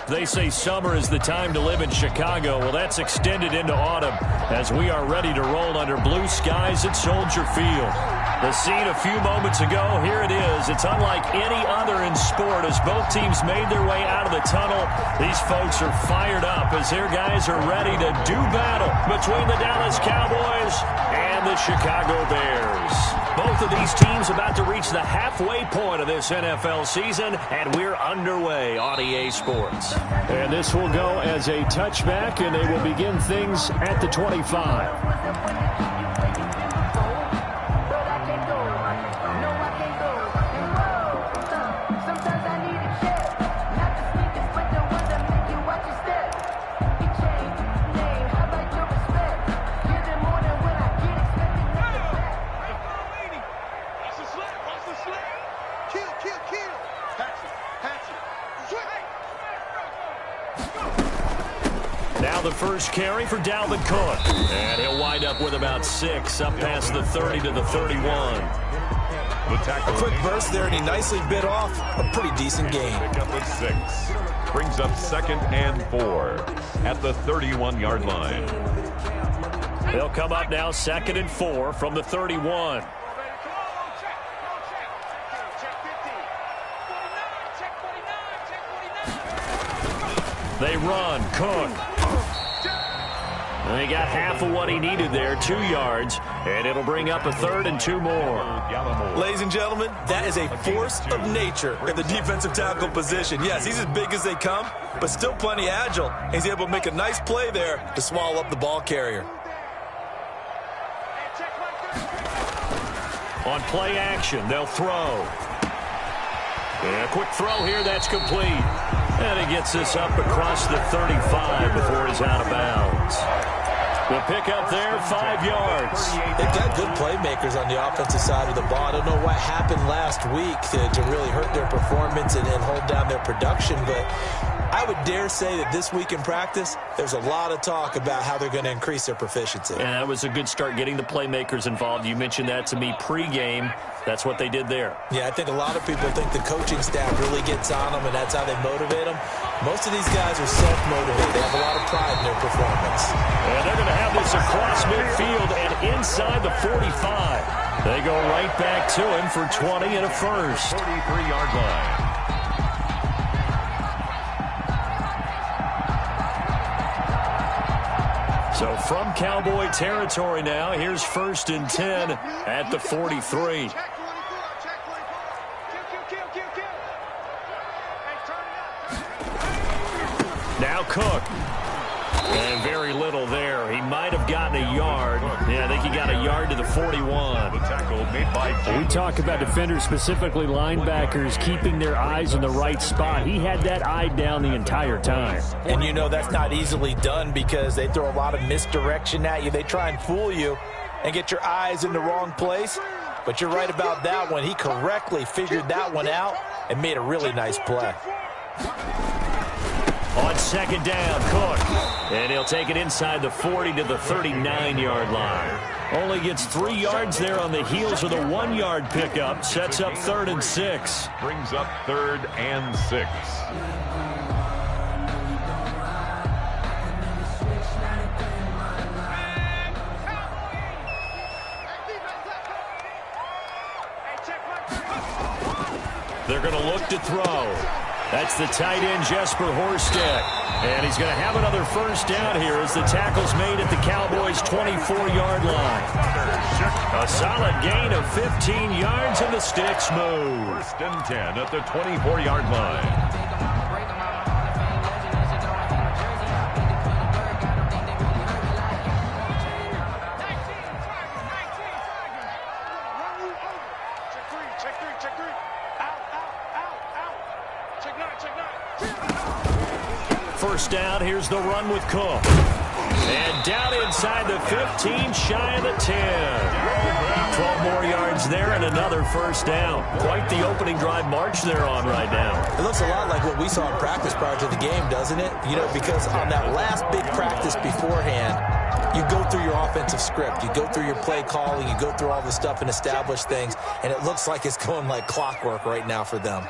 They say summer is the time to live in Chicago. Well, that's extended into autumn as we are ready to roll under blue skies at Soldier Field. The scene a few moments ago, here it is. It's unlike any other in sport as both teams made their way out of the tunnel. These folks are fired up as their guys are ready to do battle between the Dallas Cowboys and the Chicago Bears. Both of these teams about to reach the halfway point of this NFL season, and we're underway on EA Sports. And this will go as a touchback, and they will begin things at the 25. Now the first carry for Dalvin Cook. And he'll wind up with about 6 up past the 30 to the 31. A quick burst there, and he nicely bit off a pretty decent gain. Pick up with 6. Brings up 2nd and 4 at the 31-yard line. They'll come up now 2nd and 4 from the 31. They run. Cook. He got half of what he needed there, 2 yards, and it'll bring up a 3rd and 2 more. Ladies and gentlemen, that is a force of nature in the defensive tackle position. Yes, he's as big as they come, but still plenty agile. He's able to make a nice play there to swallow up the ball carrier. On play action, they'll throw. And a quick throw here, that's complete. And he gets this up across the 35 before he's out of bounds. The pick up there, 5 yards. They've got good playmakers on the offensive side of the ball. I don't know what happened last week to really hurt their performance and hold down their production, but I would dare say that this week in practice, there's a lot of talk about how they're going to increase their proficiency. And that was a good start getting the playmakers involved. You mentioned that to me pregame. That's what they did there. Yeah, I think a lot of people think the coaching staff really gets on them, and that's how they motivate them. Most of these guys are self-motivated. They have a lot of pride in their performance. And they're going to have this across midfield and inside the 45. They go right back to him for 20 and a first. 43-yard line. So from Cowboy territory now, here's 1st and 10 at the 43. Now Cook. And very little there. He might have gotten a yard. Yeah, I think he got a yard to the 41. The tackle made by We talk about defenders, specifically linebackers, keeping their eyes in the right spot. He had that eye down the entire time. And you know that's not easily done because they throw a lot of misdirection at you. They try and fool you and get your eyes in the wrong place. But you're right about that one. He correctly figured that one out and made a really nice play. On 2nd down, Cook. And he'll take it inside the 40 to the 39-yard line. Only gets 3 yards there on the heels of the 1-yard pickup. Sets up 3rd and 6. Brings up 3rd and 6. They're going to look to throw. That's the tight end, Jesper Horsted. And he's going to have another first down here as the tackle's made at the Cowboys' 24-yard line. A solid gain of 15 yards, and the sticks move. 1st and 10 at the 24-yard line. First down, here's the run with Cook. And down inside the 15, shy of the 10. 12 more yards there and another first down. Quite the opening drive march they're on right now. It looks a lot like what we saw in practice prior to the game, doesn't it? You know, because on that last big practice beforehand, you go through your offensive script. You go through your play calling. You go through all the stuff and establish things. And it looks like it's going like clockwork right now for them.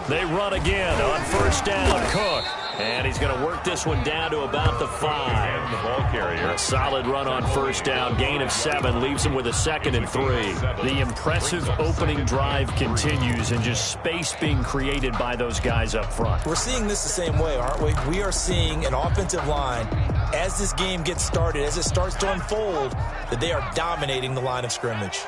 They run again on first down. Cook. And he's going to work this one down to about the 5. And the ball carrier. A solid run on first down. Gain of 7 leaves him with a 2nd and 3. The impressive opening drive continues, and just space being created by those guys up front. We're seeing this the same way, aren't we? We are seeing an offensive line, as this game gets started, as it starts to unfold, that they are dominating the line of scrimmage.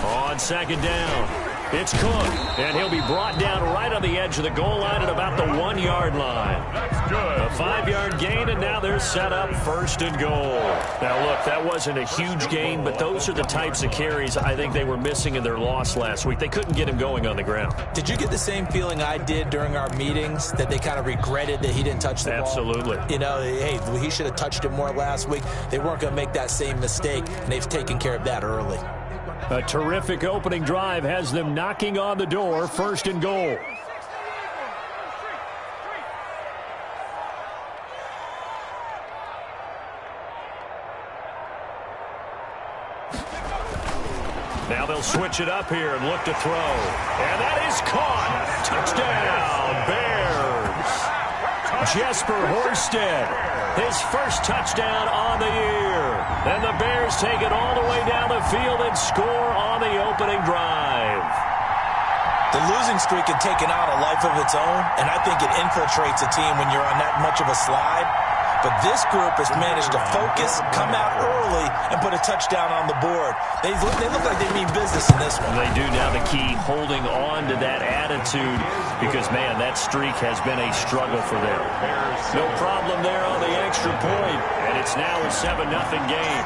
On second down, it's Cook, and he'll be brought down right on the edge of the goal line at about the 1-yard line. That's good. A 5-yard gain, and now they're set up 1st and goal. Now, look, that wasn't a huge gain, but those are the types of carries I think they were missing in their loss last week. They couldn't get him going on the ground. Did you get the same feeling I did during our meetings, that they kind of regretted that he didn't touch the ball? Absolutely. You know, hey, he should have touched it more last week. They weren't going to make that same mistake, and they've taken care of that early. A terrific opening drive has them knocking on the door, 1st and goal. Now they'll switch it up here and look to throw. And that is caught. Touchdown, Bears. Jesper Horsted, his first touchdown on the year. And the Bears take it all the way down the field and score on the opening drive. The losing streak had taken on a life of its own, and I think it infiltrates a team when you're on that much of a slide. But this group has managed to focus, come out early, and put a touchdown on the board. They look like they mean business in this one. They do. Now the key, holding on to that attitude, because, man, that streak has been a struggle for them. No problem there on the extra point, and it's now a 7-0 game.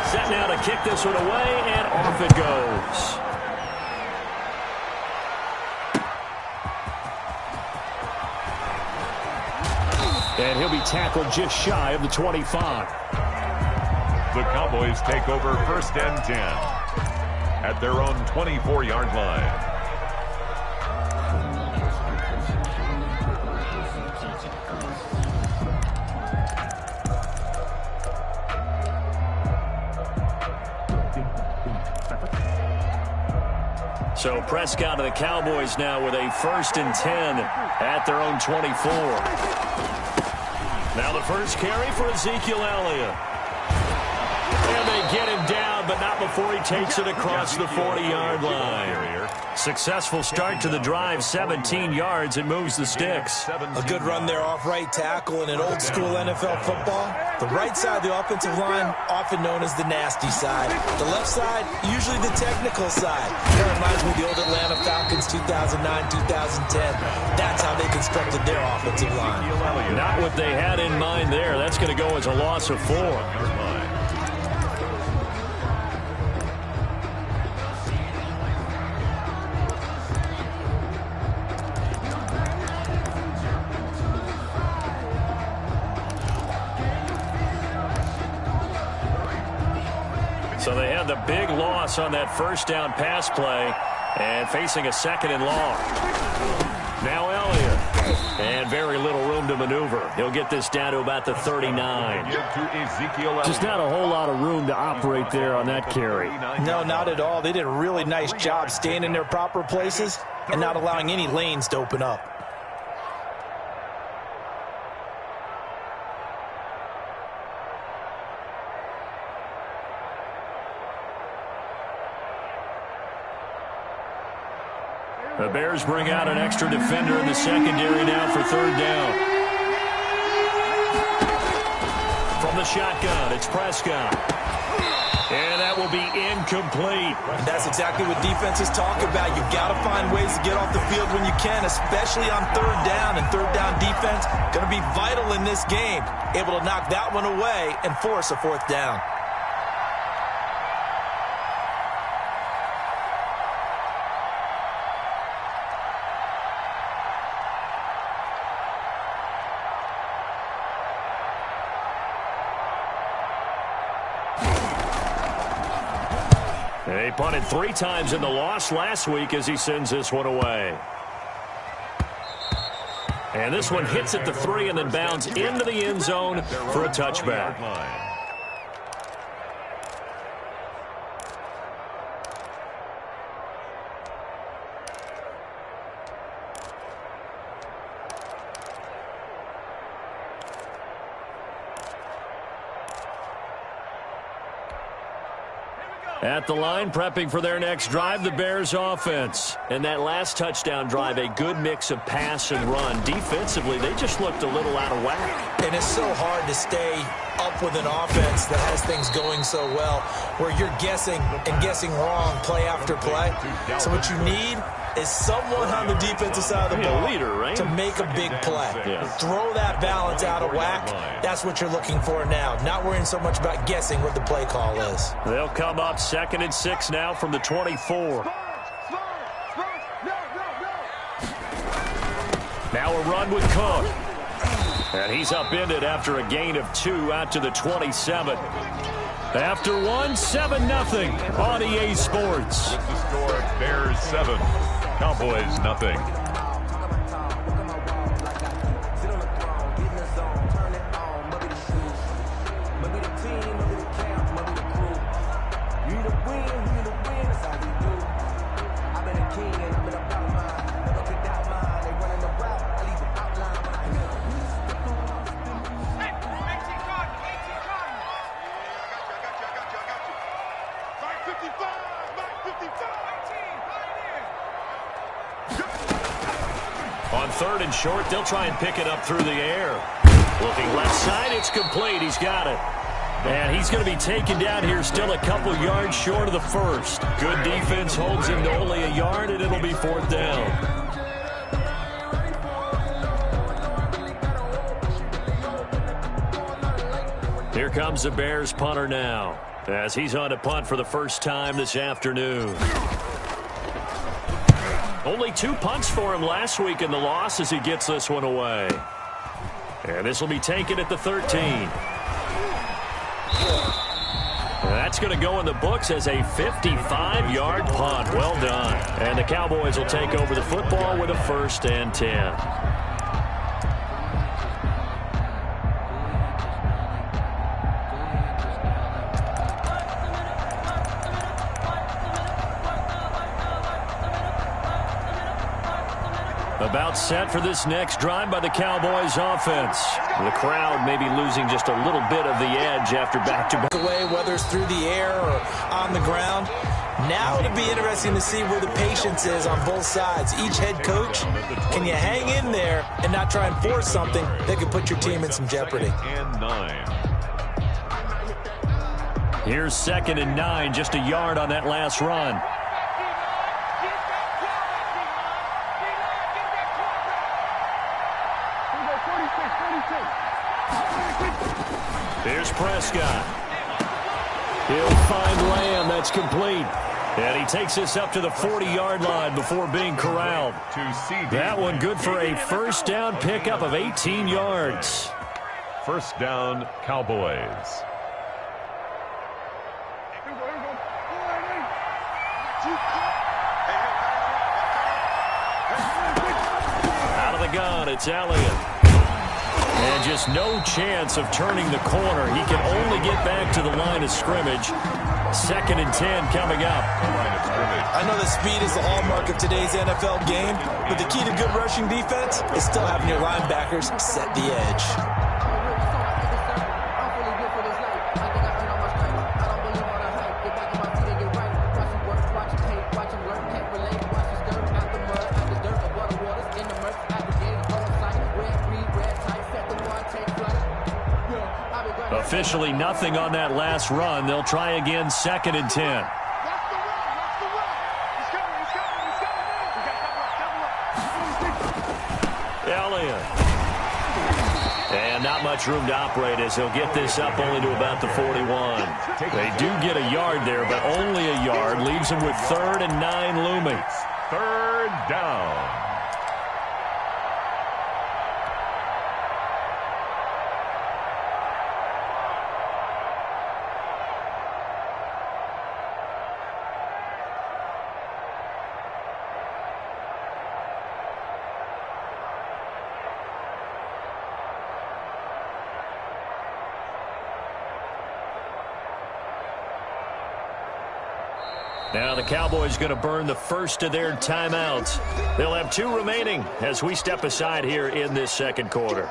Set now to kick this one away, and off it goes. And he'll be tackled just shy of the 25. The Cowboys take over 1st and 10 at their own 24-yard line. So Prescott and the Cowboys now with a 1st and 10 at their own 24. Now the first carry for Ezekiel Elliott. And they get him down, but not before he takes it across the 40-yard line. Successful start to the drive, 17 yards, and moves the sticks. A good run there off right tackle in an old-school NFL football. The right side of the offensive line, often known as the nasty side. The left side, usually the technical side. That reminds me of the old Atlanta Falcons 2009-2010. That's how they constructed their offensive line. Not what they had in mind there. That's going to go as a loss of 4. So they had the big loss on that first down pass play and facing a 2nd and long. Now Elliott. And very little room to maneuver. He'll get this down to about the 39. Just not a whole lot of room to operate there on that carry. No, not at all. They did a really nice job staying in their proper places and not allowing any lanes to open up. The Bears bring out an extra defender in the secondary now for 3rd down. From the shotgun, it's Prescott. And that will be incomplete. And that's exactly what defenses talk about. You've got to find ways to get off the field when you can, especially on 3rd down. And 3rd down defense going to be vital in this game. Able to knock that one away and force a 4th down. They punted 3 times in the loss last week as he sends this one away. And this one hits at the 3 and then bounds into the end zone for a touchback. At the line, prepping for their next drive, the Bears offense. And that last touchdown drive, a good mix of pass and run. Defensively, they just looked a little out of whack. And it's so hard to stay up with an offense that has things going so well, where you're guessing and guessing wrong play after play. So what you need is someone on the defensive side of the ball leader, right? to make a big play. Yeah. Throw that balance out of whack. That's what you're looking for now. Not worrying so much about guessing what the play call is. They'll come up 2nd and 6 now from the 24. Now a run with Cook. And he's upended after a gain of 2 out to the 27. After 1, 7-0 on EA Sports. With the score, Bears 7, Cowboys nothing. On 3rd and short, they'll try and pick it up through the air. Looking left side, it's complete. He's got it. And he's going to be taken down here, still a couple yards short of the first. Good defense holds him to only a yard, and it'll be 4th down. Here comes the Bears punter now, as he's on to punt for the first time this afternoon. Only 2 punts for him last week in the loss as he gets this one away. And this will be taken at the 13. And that's going to go in the books as a 55-yard punt. Well done. And the Cowboys will take over the football with a 1st and 10. About set for this next drive by the Cowboys offense. The crowd may be losing just a little bit of the edge after back-to-back. Away, whether it's through the air or on the ground. Now it'll be interesting to see where the patience is on both sides. Each head coach, can you hang in there and not try and force something that could put your team in some jeopardy? And 9. Here's 2nd and 9, just a yard on that last run. Here's Prescott. He'll find Lamb. That's complete. And he takes this up to the 40-yard line before being corralled. That one good for a 1st down pickup of 18 yards. 1st down, Cowboys. Out of the gun, it's Elliott. And just no chance of turning the corner. He can only get back to the line of scrimmage. 2nd and 10 coming up. I know that speed is the hallmark of today's NFL game, but the key to good rushing defense is still having your linebackers set the edge. Officially nothing on that last run. They'll try again 2nd and 10. Elliott. And not much room to operate as he'll get this up only to about the 41. They do get a yard there, but only a yard. Leaves them with 3rd and 9 looming. 3rd down. Now the Cowboys going to burn the first of their timeouts. They'll have 2 remaining as we step aside here in this 2nd quarter.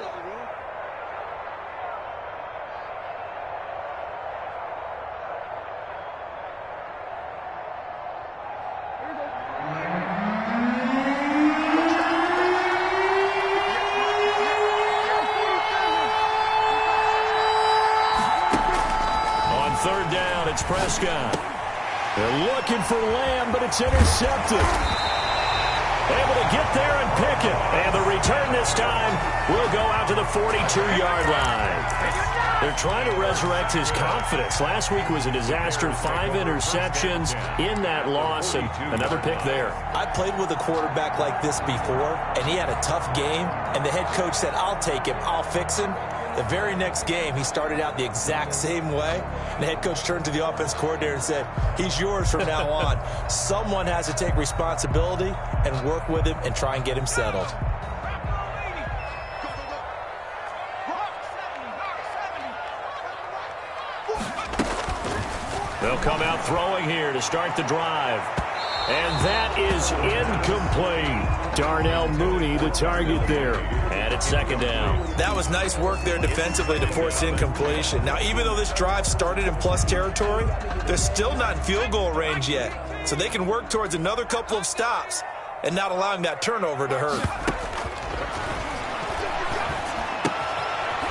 Prescott. They're looking for Lamb, but it's intercepted. Able to get there and pick it. And the return this time will go out to the 42-yard line. They're trying to resurrect his confidence. Last week was a disaster. 5 interceptions in that loss, and another pick there. I played with a quarterback like this before, and he had a tough game, and the head coach said, I'll take him, I'll fix him. The very next game, he started out the exact same way. And the head coach turned to the offense coordinator and said, he's yours from now on. Someone has to take responsibility and work with him and try and get him settled. They'll come out throwing here to start the drive. And that is incomplete. Darnell Mooney, the target there. And it's second down. That was nice work there defensively to force incompletion. Now, even though this drive started in plus territory, they're still not in field goal range yet. So they can work towards another couple of stops and not allowing that turnover to hurt.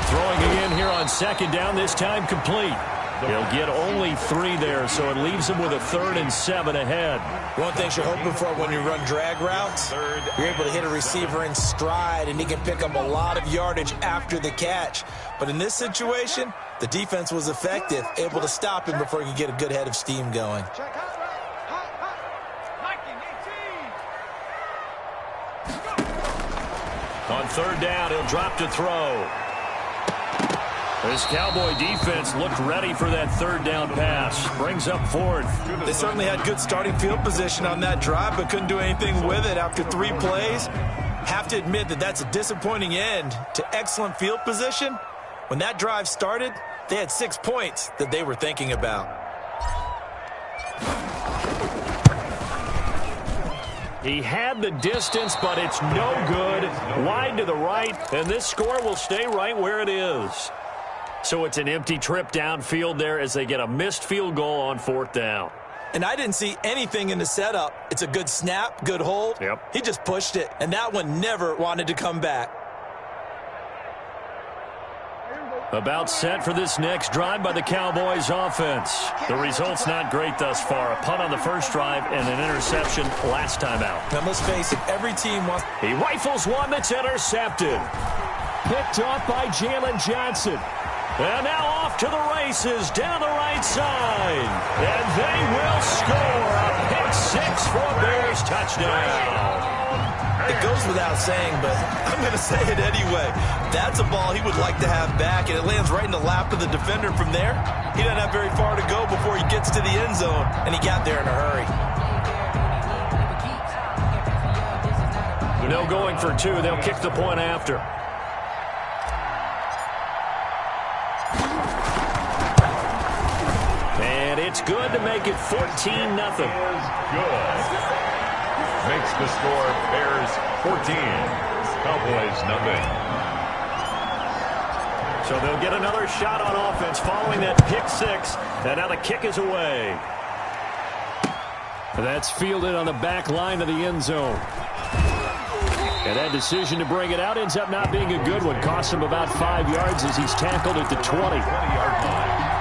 Throwing again here on second down, this time complete. He'll get only 3 there, so it leaves him with a 3rd and 7 ahead. One thing you're hoping for when you run drag routes, you're able to hit a receiver in stride, and he can pick up a lot of yardage after the catch. But in this situation, the defense was effective, able to stop him before he could get a good head of steam going. On 3rd down, he'll drop to throw. This Cowboy defense looked ready for that 3rd down pass. Brings up 4th. They certainly had good starting field position on that drive, but couldn't do anything with it after 3 plays. Have to admit that that's a disappointing end to excellent field position. When that drive started, they had 6 points that they were thinking about. He had the distance, but it's no good. Wide to the right, and this score will stay right where it is. So it's an empty trip downfield there as they get a missed field goal on 4th down. And I didn't see anything in the setup. It's a good snap, good hold. Yep. He just pushed it, and that one never wanted to come back. About set for this next drive by the Cowboys offense. The result's not great thus far. A punt on the first drive and an interception last time out. Now let's face it, every team wants... He rifles one that's intercepted. Picked off by Jalen Johnson. And now off to the races down the right side. And they will score a pick 6 for a Bears touchdown. It goes without saying, but I'm going to say it anyway. That's a ball he would like to have back, and it lands right in the lap of the defender from there. He doesn't have very far to go before he gets to the end zone, and he got there in a hurry. No going for 2. They'll kick the point after. And it's good to make it 14-0. Good. Makes the score Bears 14, Cowboys nothing. So they'll get another shot on offense following that pick 6. And now the kick is away. That's fielded on the back line of the end zone. And that decision to bring it out ends up not being a good one. Costs him about 5 yards as he's tackled at the 20-yard line.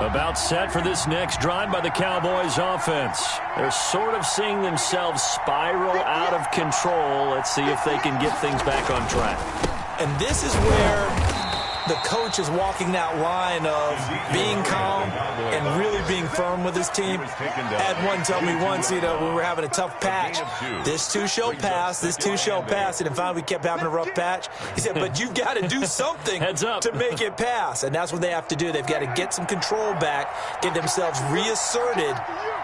About set for this next drive by the Cowboys offense. They're sort of seeing themselves spiral out of control. Let's see if they can get things back on track. And this is where the coach is walking that line of being calm and really being firm with his team. I had one tell me once, when we were having a tough patch, this too shall pass, this too shall pass. And finally we kept having a rough patch. He said, but you've got to do something to make it pass. And that's what they have to do. They've got to get some control back, get themselves reasserted,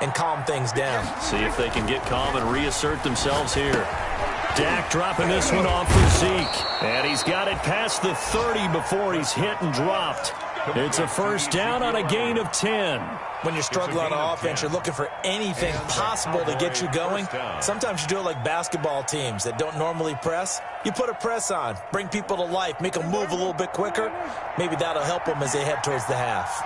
and calm things down. See if they can get calm and reassert themselves here. Dak dropping this one off for Zeke. And he's got it past the 30 before he's hit and dropped. It's a first down on a gain of 10. When you're struggling on offense, you're looking for anything possible to get you going. Sometimes you do it like basketball teams that don't normally press. You put a press on, bring people to life, make them move a little bit quicker. Maybe that'll help them as they head towards the half.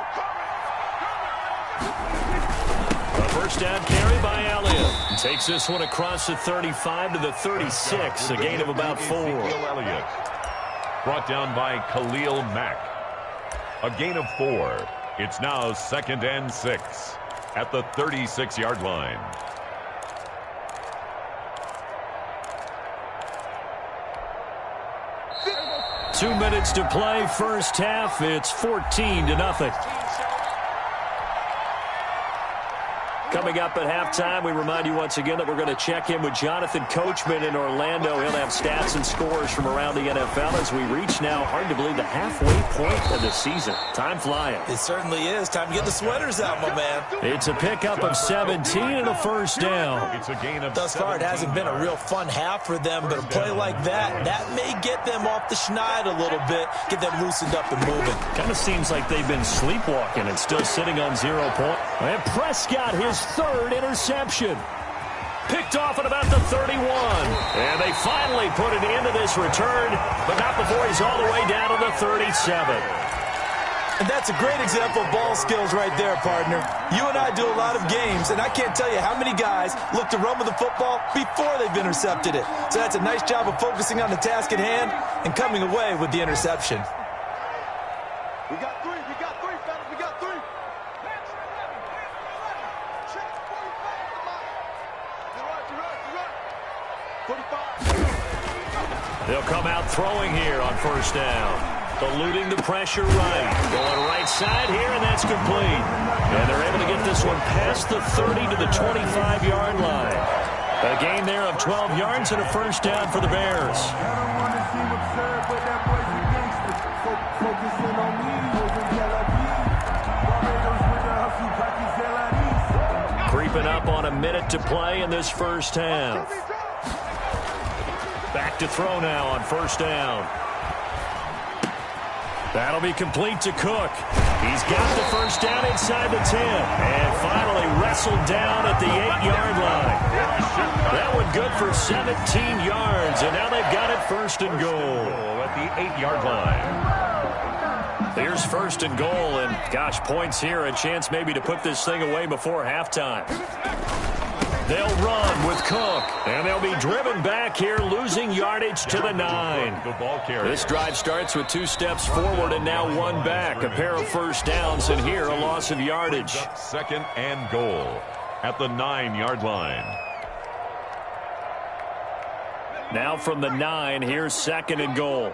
First down carry by Elliott. Takes this one across the 35 to the 36, a gain of about 4. Elliott. Brought down by Khalil Mack. A gain of 4. It's now 2nd and 6 at the 36-yard line. Two minutes to play, first half. It's 14-0. Coming up at halftime, we remind you once again that we're going to check in with Jonathan Coachman in Orlando. He'll have stats and scores from around the NFL as we reach now, hard to believe, the halfway point of the season. Time flying. It certainly is. Time to get the sweaters out, my man. It's a pickup of 17 and a first down. It's a gain of Thus far, it hasn't been a real fun half for them, but a play like that may get them off the schneid a little bit, get them loosened up and moving. Kind of seems like they've been sleepwalking and still sitting on 0 points. And Prescott, his third interception. Picked off at about the 31. And they finally put an end to this return, but not before he's all the way down to the 37. And that's a great example of ball skills right there, partner. You and I do a lot of games, and I can't tell you how many guys look to run with the football before they've intercepted it. So that's a nice job of focusing on the task at hand and coming away with the interception. We got three, fellas, we got 3. They'll come out throwing here on first down. Eluding the pressure right. Going right side here, and that's complete. And they're able to get this one past the 30 to the 25-yard line. A gain there of 12 yards and a first down for the Bears. Creeping up on a minute to play in this first half. Back to throw now on first down. That'll be complete to Cook. He's got the first down inside the 10. And finally wrestled down at the 8-yard line. That one good for 17 yards. And now they've got it first and goal. at the 8-yard line. Here's first and goal. And, gosh, points here. A chance maybe to put this thing away before halftime. They'll run with Cook, and they'll be driven back here, losing yardage to the 9. This drive starts with 2 steps forward and now 1 back. A pair of first downs, and here a loss of yardage. Second and goal at the 9-yard line. Now from the 9, here's second and goal.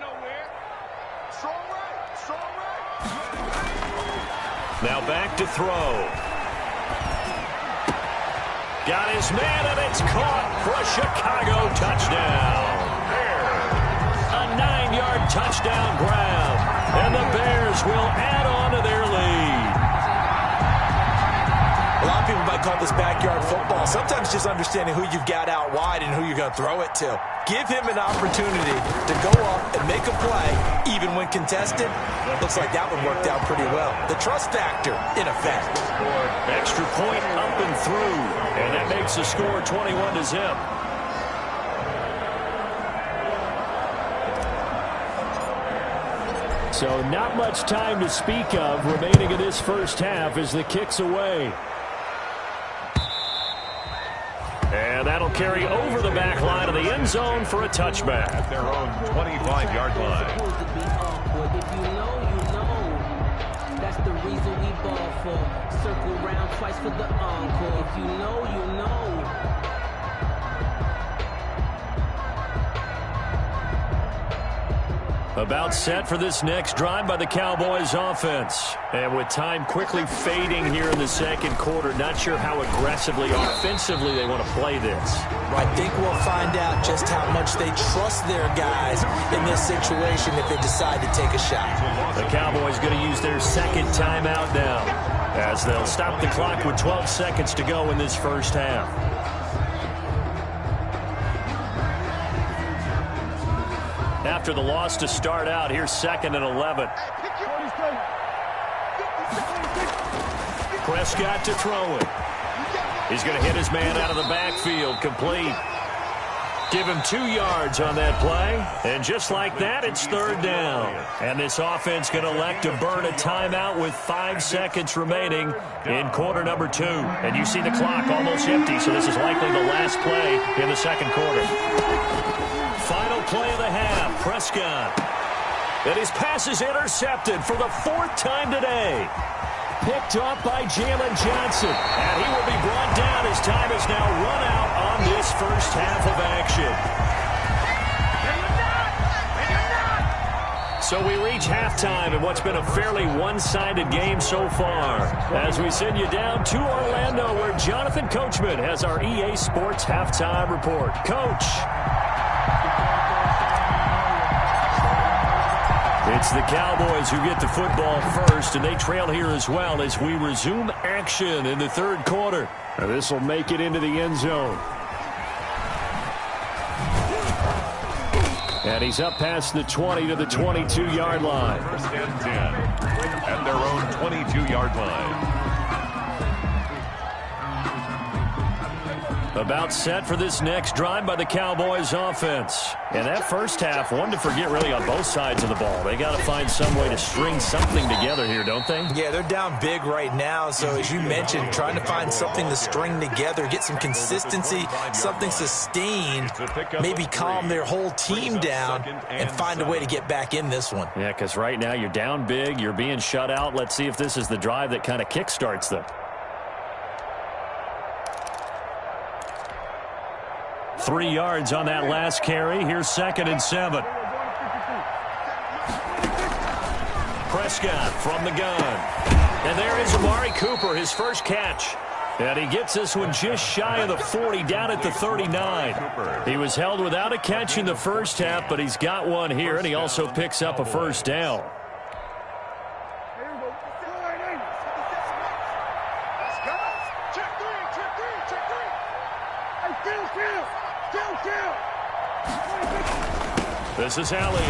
Now back to throw. Got his man, and it's caught for a Chicago touchdown. A 9-yard touchdown grab, and the Bears will add on to their lead. A lot of people might call this backyard football. Sometimes just understanding who you've got out wide and who you're going to throw it to. Give him an opportunity to go up and make a play, even when contested. Looks like that one worked out pretty well. The trust factor, in effect. Extra point up and through, and that makes the score 21-0. So not much time to speak of remaining in this first half as the kick's away. And that'll carry over the back line of the end zone for a touchback. At their own 25-yard line. If you know, you know. That's the reason we ball for. Circle round twice for the encore. If you know, you know. About set for this next drive by the Cowboys offense. And with time quickly fading here in the second quarter, not sure how aggressively, offensively they want to play this. I think we'll find out just how much they trust their guys in this situation if they decide to take a shot. The Cowboys going to use their second timeout now, as they'll stop the clock with 12 seconds to go in this first half. After the loss to start out, here's second and 11. Prescott to throw it. He's going to hit his man out of the backfield, complete. Give him 2 yards on that play. And just like that, it's third down. And this offense going to elect to burn a timeout with 5 seconds remaining in quarter number 2. And you see the clock almost empty, so this is likely the last play in the second quarter. Final play of the half, Prescott. And his pass is intercepted for the 4th time today. Picked off by Jalen Johnson. And he will be brought down as time is now run out on this first half of action. So we reach halftime in what's been a fairly one-sided game so far. As we send you down to Orlando, where Jonathan Coachman has our EA Sports halftime report. Coach. It's the Cowboys who get the football first, and they trail here as well as we resume action in the third quarter. This will make it into the end zone. And he's up past the 20 to the 22-yard line. First and 10 at their own 22-yard line. About set for this next drive by the Cowboys offense. And that first half, one to forget really on both sides of the ball. They got to find some way to string something together here, don't they? Yeah, they're down big right now. So as you mentioned, trying to find something to string together, get some consistency, something sustained, maybe calm their whole team down and find a way to get back in this one. Yeah, because right now you're down big, you're being shut out. Let's see if this is the drive that kind of kickstarts them. 3 yards on that last carry. Here's 2nd and 7. Prescott from the gun. And there is Amari Cooper, his first catch. And he gets this one just shy of the 40, down at the 39. He was held without a catch in the first half, but he's got one here, and he also picks up a first down. This is Elliott.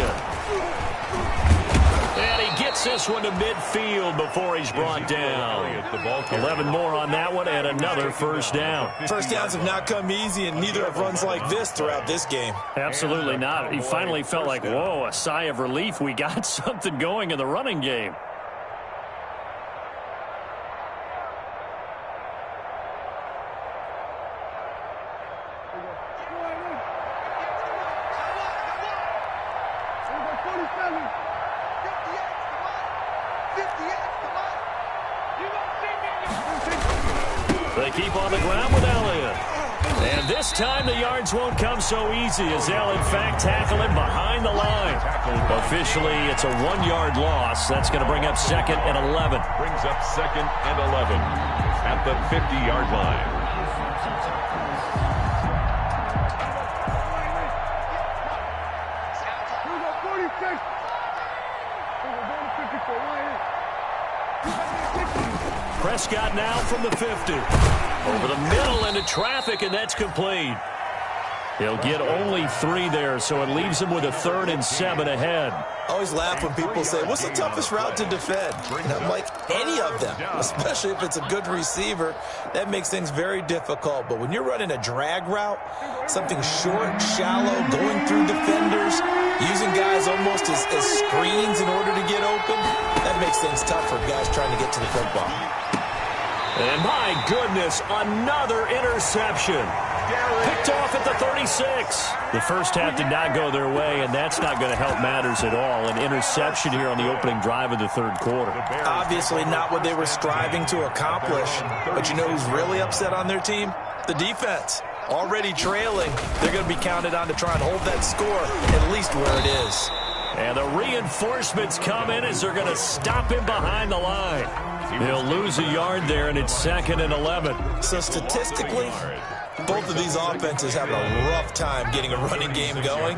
And he gets this one to midfield before he's brought down. 11 more on that one and another first down. First downs have not come easy, and neither have runs like this throughout this game. Absolutely not. He finally felt like, whoa, a sigh of relief. We got something going in the running game. They keep on the ground with Elliott. And this time the yards won't come so easy as they'll in fact tackle him behind the line. Officially, it's a 1-yard loss. That's going to bring up 2nd and 11. Brings up 2nd and 11 at the 50-yard line. Prescott now from the 50. Over the middle into traffic, and that's complete. He'll get only 3 there, so it leaves him with a 3rd and 7 ahead. I always laugh when people say, what's the toughest route to defend? And I'm like, any of them, especially if it's a good receiver. That makes things very difficult. But when you're running a drag route, something short, shallow, going through defenders, using guys almost as screens in order to get open, that makes things tough for guys trying to get to the football. And my goodness, another interception. Picked off at the 36. The first half did not go their way, and that's not going to help matters at all. An interception here on the opening drive of the third quarter. Obviously not what they were striving to accomplish. But you know who's really upset on their team? The defense. Already trailing. They're going to be counted on to try and hold that score at least where it is. And the reinforcements come in as they're going to stop him behind the line. He'll lose a yard there, and it's 2nd and 11. So statistically, both of these offenses having a rough time getting a running game going.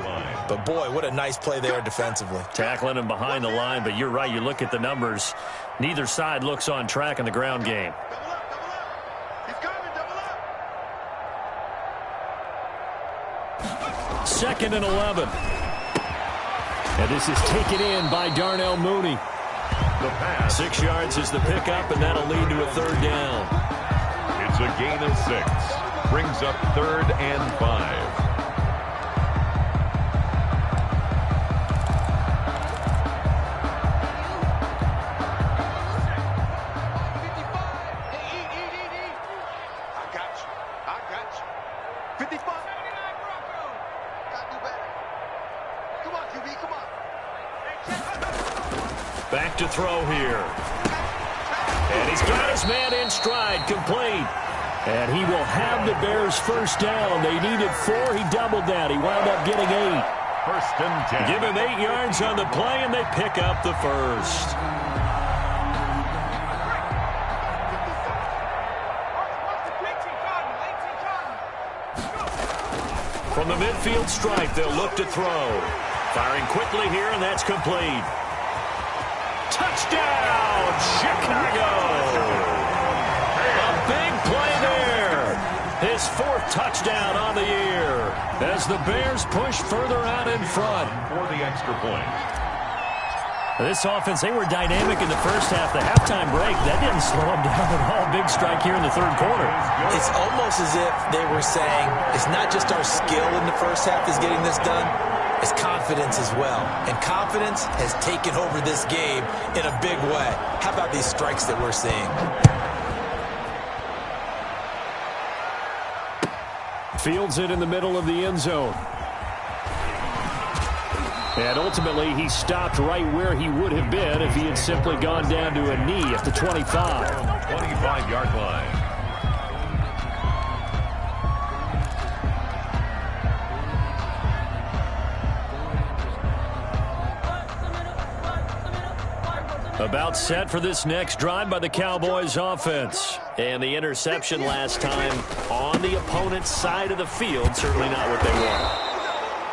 But, boy, what a nice play there defensively. Tackling him behind the line, but you're right. You look at the numbers. Neither side looks on track in the ground game. Second and 11. And this is taken in by Darnell Mooney. 6 yards is the pickup, and that'll lead to a 3rd down. It's a gain of 6. Brings up 3rd and 5. back to throw here. And he's got his man in stride, complete. And he will have the Bears first down. They needed 4. He doubled that. He wound up getting 8. First and 10. Give him 8 yards on the play, and they pick up the first. From the midfield stripe, they'll look to throw. Firing quickly here, and that's complete. Touchdown, Chicago! A big play there. His 4th touchdown on the year as the Bears push further out in front. For the extra point. This offense, they were dynamic in the first half. The halftime break, that didn't slow them down at all. Big strike here in the third quarter. It's almost as if they were saying, it's not just our skill in the first half is getting this done, it's confidence as well. And confidence has taken over this game in a big way. How about these strikes that we're seeing? Fields it in the middle of the end zone. And ultimately, he stopped right where he would have been if he had simply gone down to a knee at the 25. 25-yard line. About set for this next drive by the Cowboys offense. And the interception last time on the opponent's side of the field, certainly not what they wanted.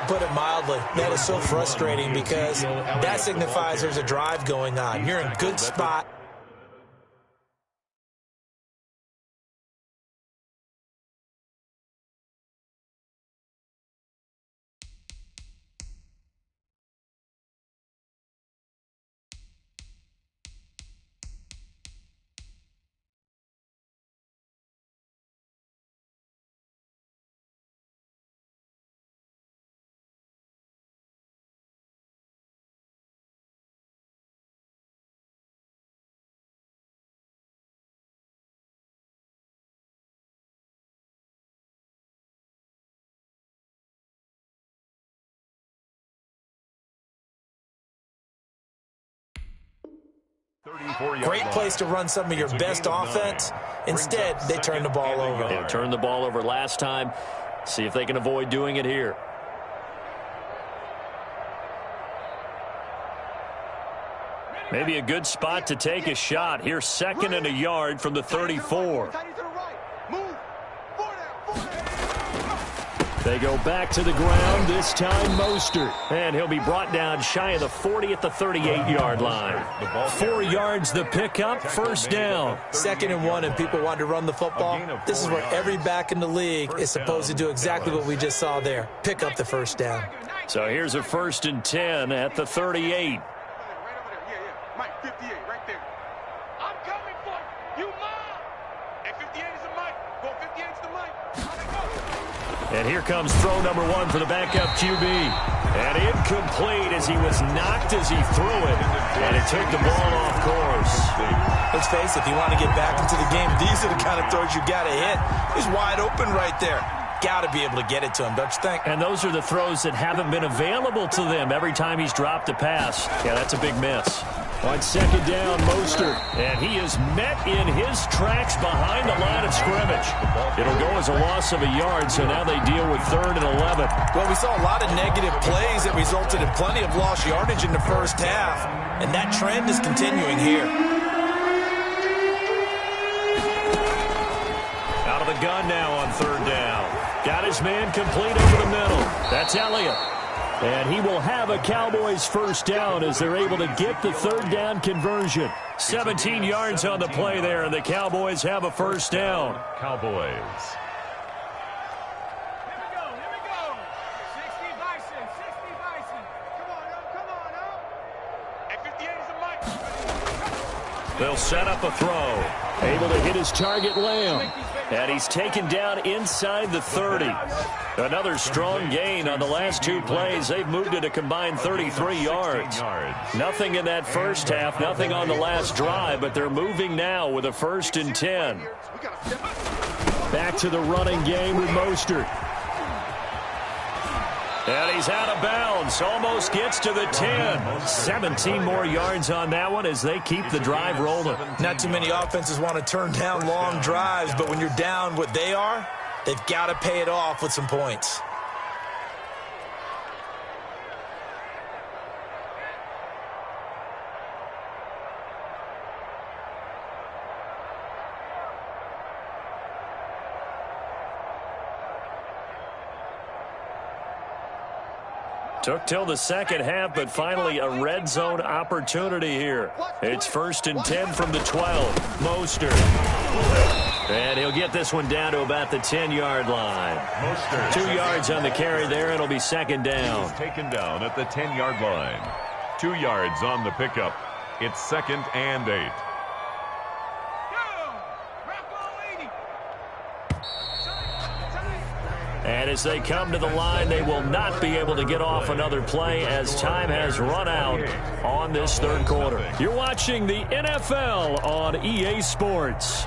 Put it mildly, that is so frustrating because that signifies there's a drive going on. You're in a good spot. Great place to run some of your best offense. Instead, they turn the ball over. They turned the ball over last time. See if they can avoid doing it here. Maybe a good spot to take a shot. Here's 2nd and a yard from the 34. They go back to the ground, this time Mostert. And he'll be brought down shy of the 40 at the 38-yard line. 4 yards the pickup, first down. 2nd and 1, and people want to run the football. This is where every back in the league is supposed to do exactly what we just saw there. Pick up the first down. So here's a 1st and 10 at the 38. Mike, 58, right there. I'm coming for you, Mom. And 58 is the Mike. Go 58 is the Mike. And here comes throw number 1 for the backup QB. And incomplete as he was knocked as he threw it. And it took the ball off course. Let's face it, if you want to get back into the game, these are the kind of throws you got to hit. He's wide open right there. Got to be able to get it to him, don't you think? And those are the throws that haven't been available to them every time he's dropped a pass. Yeah, that's a big miss. On 2nd down, Mostert. And he is met in his tracks behind the line of scrimmage. It'll go as a loss of a yard, so now they deal with 3rd and 11. Well, we saw a lot of negative plays that resulted in plenty of lost yardage in the first half, and that trend is continuing here. Out of the gun now on 3rd down. Got his man complete over the middle. That's Elliott. And he will have a Cowboys first down as they're able to get the 3rd down conversion. 17 yards on the play there, and the Cowboys have a first down. Cowboys. Here we go. 60 Bison. Come on now. And 58 is the Mike. They'll set up a throw. Able to hit his target, Lamb. And he's taken down inside the 30. Another strong gain on the last 2 plays. They've moved it a combined 33 yards. Nothing in that first half, nothing on the last drive, but they're moving now with a 1st and 10. Back to the running game with Mostert. And he's out of bounds. Almost gets to the 10. 17 more yards on that one as they keep the drive rolling. Not too many offenses want to turn down long drives, but when you're down what they are, they've got to pay it off with some points. Took till the second half, but finally a red zone opportunity here. It's 1st and 10 from the 12. Mostert. And he'll get this one down to about the 10-yard line. 2 yards on the carry there. It'll be 2nd down. He's taken down at the 10-yard line. 2 yards on the pickup. It's 2nd and 8. And as they come to the line, they will not be able to get off another play as time has run out on this 3rd quarter. You're watching the NFL on EA Sports.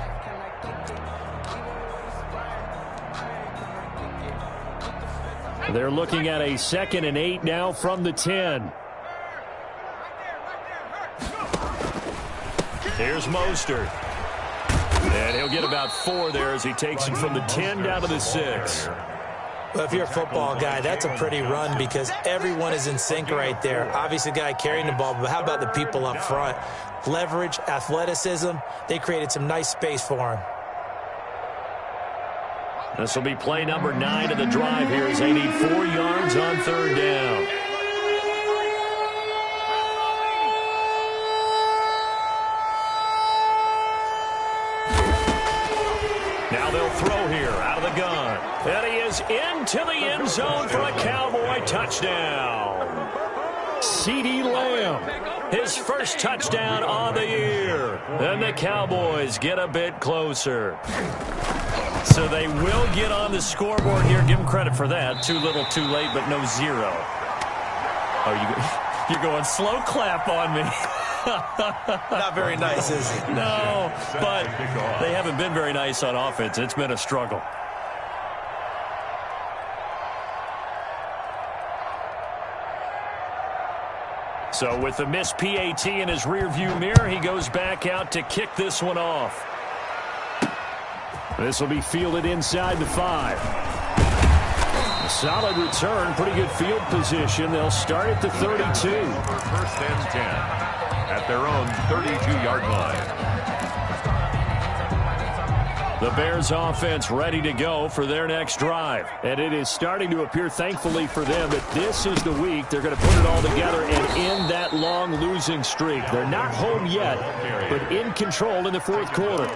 They're looking at a 2nd and 8 now from the 10. Here's Mostert. And he'll get about 4 there as he takes it from the 10 down to the 6. Well, if you're a football guy, that's a pretty run because everyone is in sync right there. Obviously, the guy carrying the ball, but how about the people up front? Leverage, athleticism, they created some nice space for him. This will be play number 9 of the drive here as they need 4 yards on 3rd down. Now they'll throw here out of the gun. And he is into the end zone for a Cowboy touchdown. CeeDee Lamb, his first touchdown on the year. And the Cowboys get a bit closer. So they will get on the scoreboard here. Give them credit for that. Too little, too late, but no 0. Oh, you're going slow clap on me. Not very nice, is it? No, but they haven't been very nice on offense. It's been a struggle. So with the missed PAT in his rearview mirror, he goes back out to kick this one off. This will be fielded inside the 5. A solid return, pretty good field position. They'll start at the 32. 1st and 10 at their own 32-yard line. The Bears offense ready to go for their next drive. And it is starting to appear, thankfully for them, that this is the week they're going to put it all together and end that long losing streak. They're not home yet, but in control in the 4th quarter.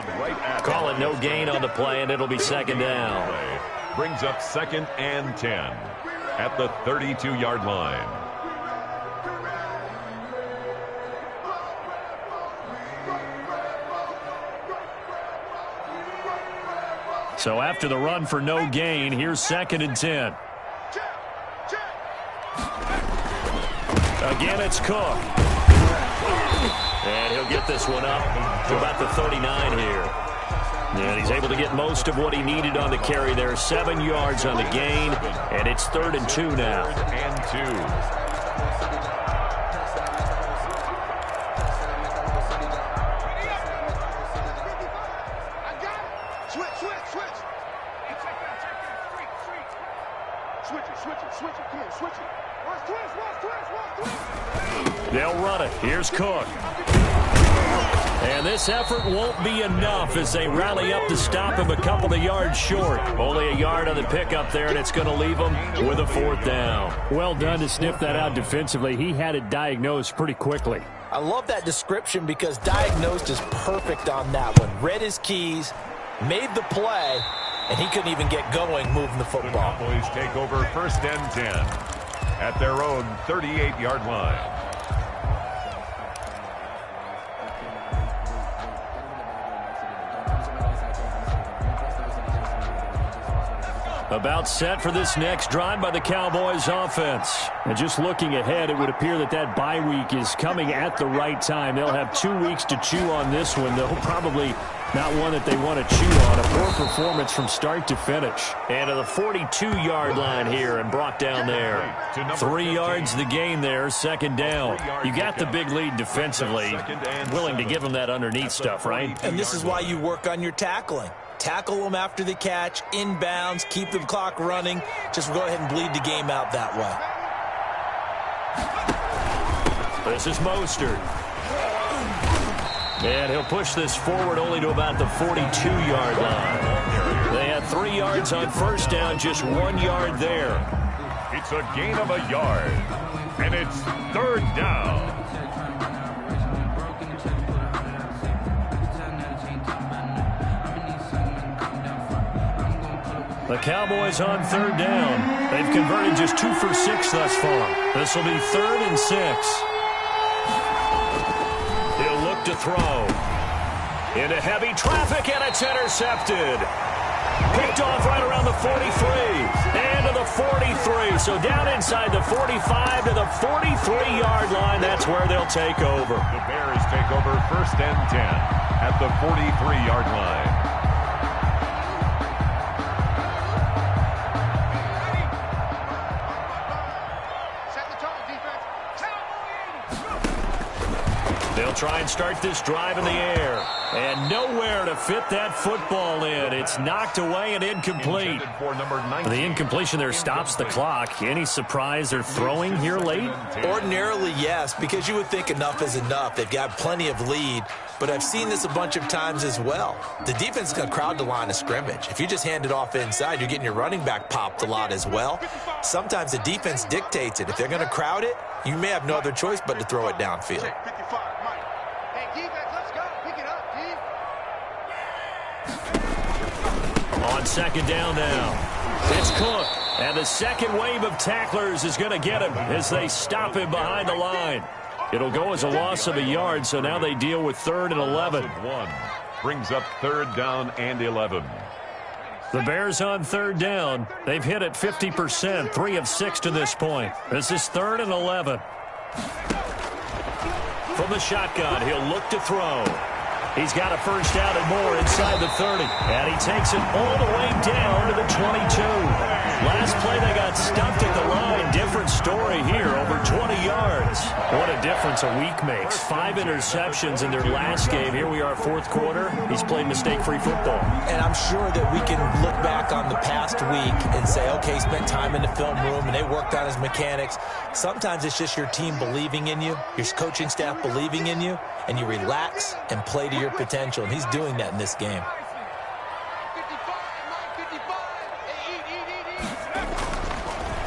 Call it no gain on the play, and it'll be 2nd down. Brings up 2nd and 10 at the 32-yard line. So after the run for no gain, here's 2nd and 10. Again, it's Cook. And he'll get this one up to about the 39 here. And he's able to get most of what he needed on the carry there. 7 yards on the gain, and it's 3rd and 2 now. 3rd and 2. They'll run it. Here's Cook. And this effort won't be enough as they rally up to stop him a couple of yards short. Only a yard on the pickup there, and it's going to leave him with a 4th down. Well done to sniff that out defensively. He had it diagnosed pretty quickly. I love that description because diagnosed is perfect on that one. Read his keys, made the play, and he couldn't even get going moving the football. The Cowboys take over 1st and 10 at their own 38-yard line. About set for this next drive by the Cowboys offense. And just looking ahead, it would appear that bye week is coming at the right time. They'll have 2 weeks to chew on this one, though probably not one that they want to chew on. A poor performance from start to finish. And to the 42-yard line here and brought down there. 3 yards the gain there, second down. You got the big lead defensively. Willing to give them that underneath stuff, right? And this is why you work on your tackling. Tackle them after the catch, inbounds, keep the clock running. Just go ahead and bleed the game out that way. This is Mostert. And he'll push this forward only to about the 42-yard line. They had 3 yards on first down, just 1 yard there. It's a gain of a yard, and it's third down. The Cowboys on third down. They've converted just 2 for 6 thus far. This will be 3rd and 6. He'll look to throw. Into heavy traffic, and it's intercepted. Picked off right around the 43. And to the 43. So down inside the 45 to the 43-yard line. That's where they'll take over. The Bears take over 1st and 10 at the 43-yard line. They'll try and start this drive in the air. And nowhere to fit that football in. It's knocked away and incomplete. The incompletion there stops the clock. Any surprise they're throwing here late? Ordinarily, yes, because you would think enough is enough. They've got plenty of lead. But I've seen this a bunch of times as well. The defense is going to crowd the line of scrimmage. If you just hand it off inside, you're getting your running back popped a lot as well. Sometimes the defense dictates it. If they're going to crowd it, you may have no other choice but to throw it downfield. On second down now. It's Cook. And the second wave of tacklers is going to get him as they stop him behind the line. It'll go as a loss of a yard, so now they deal with 3rd and 11. Brings up 3rd down and 11. The Bears on 3rd down. They've hit it 50%, 3 of 6 to this point. This is 3rd and 11. From the shotgun, he'll look to throw. He's got a first down and more inside the 30. And he takes it all the way down to the 22. Last play, they got stumped at the line. Different story here, over 20 yards. What a difference a week makes. 5 interceptions in their last game. Here we are, 4th quarter. He's played mistake-free football. And I'm sure that we can look back on the past week and say, okay, he spent time in the film room and they worked on his mechanics. Sometimes it's just your team believing in you, your coaching staff believing in you, and you relax and play to your potential. And he's doing that in this game.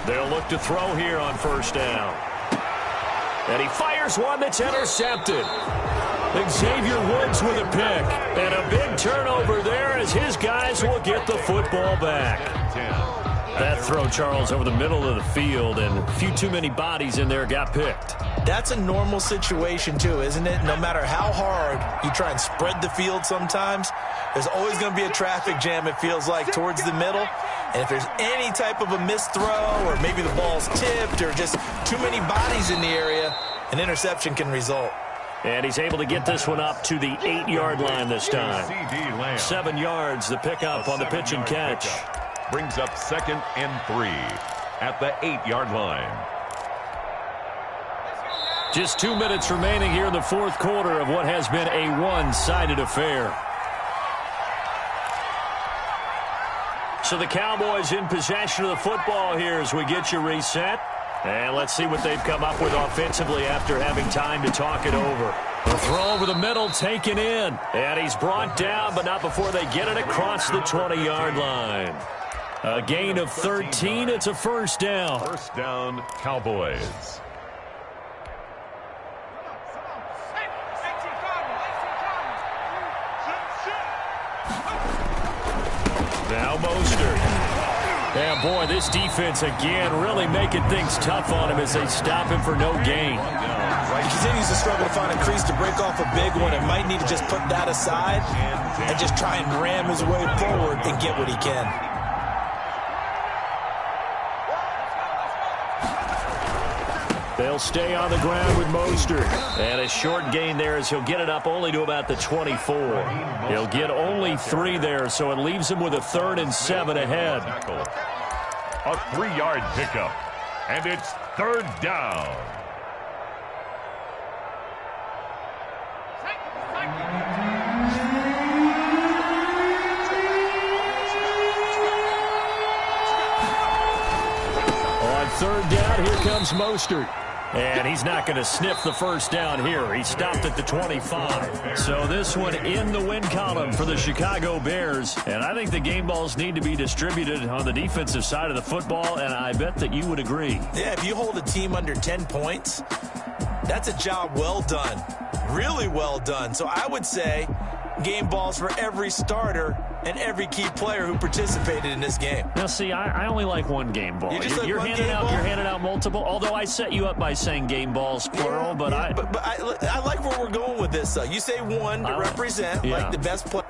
They'll look to throw here on first down. And he fires one that's intercepted. Xavier Woods with a pick. And a big turnover there as his guys will get the football back. That throw, Charles, over the middle of the field, and a few too many bodies in there got picked. That's a normal situation, too, isn't it? No matter how hard you try and spread the field sometimes, there's always going to be a traffic jam, it feels like, towards the middle. And if there's any type of a missed throw or maybe the ball's tipped or just too many bodies in the area, an interception can result. And he's able to get this one up to the 8-yard line this time. 7 yards, the pickup on the pitch and catch. Brings up 2nd and 3 at the 8-yard line. Just 2 minutes remaining here in the 4th quarter of what has been a one-sided affair. So the Cowboys in possession of the football here as we get you reset. And let's see what they've come up with offensively after having time to talk it over. The throw over the middle taken in. And he's brought down, but not before they get it across the 20-yard line. A gain of 13. It's a first down. First down, Cowboys. Now Mostert. Yeah, boy, this defense again really making things tough on him as they stop him for no gain. He continues to struggle to find a crease to break off a big one and might need to just put that aside and just try and ram his way forward and get what he can. They'll stay on the ground with Mostert. And a short gain there as he'll get it up only to about the 24. He'll get only 3 there, so it leaves him with a 3rd and 7 ahead. A 3-yard pickup, and it's 3rd down. On 3rd down, here comes Mostert. And he's not going to sniff the first down here. He stopped at the 25. So this one in the win column for the Chicago Bears. And I think the game balls need to be distributed on the defensive side of the football, and I bet that you would agree. Yeah, if you hold a team under 10 points, that's a job well done. Really well done. So I would say game balls for every starter and every key player who participated in this game. Now, see, I only like one game ball. You're handing out multiple, although I set you up by saying game balls, plural, but I like where we're going with this. You say one to represent, like the best player.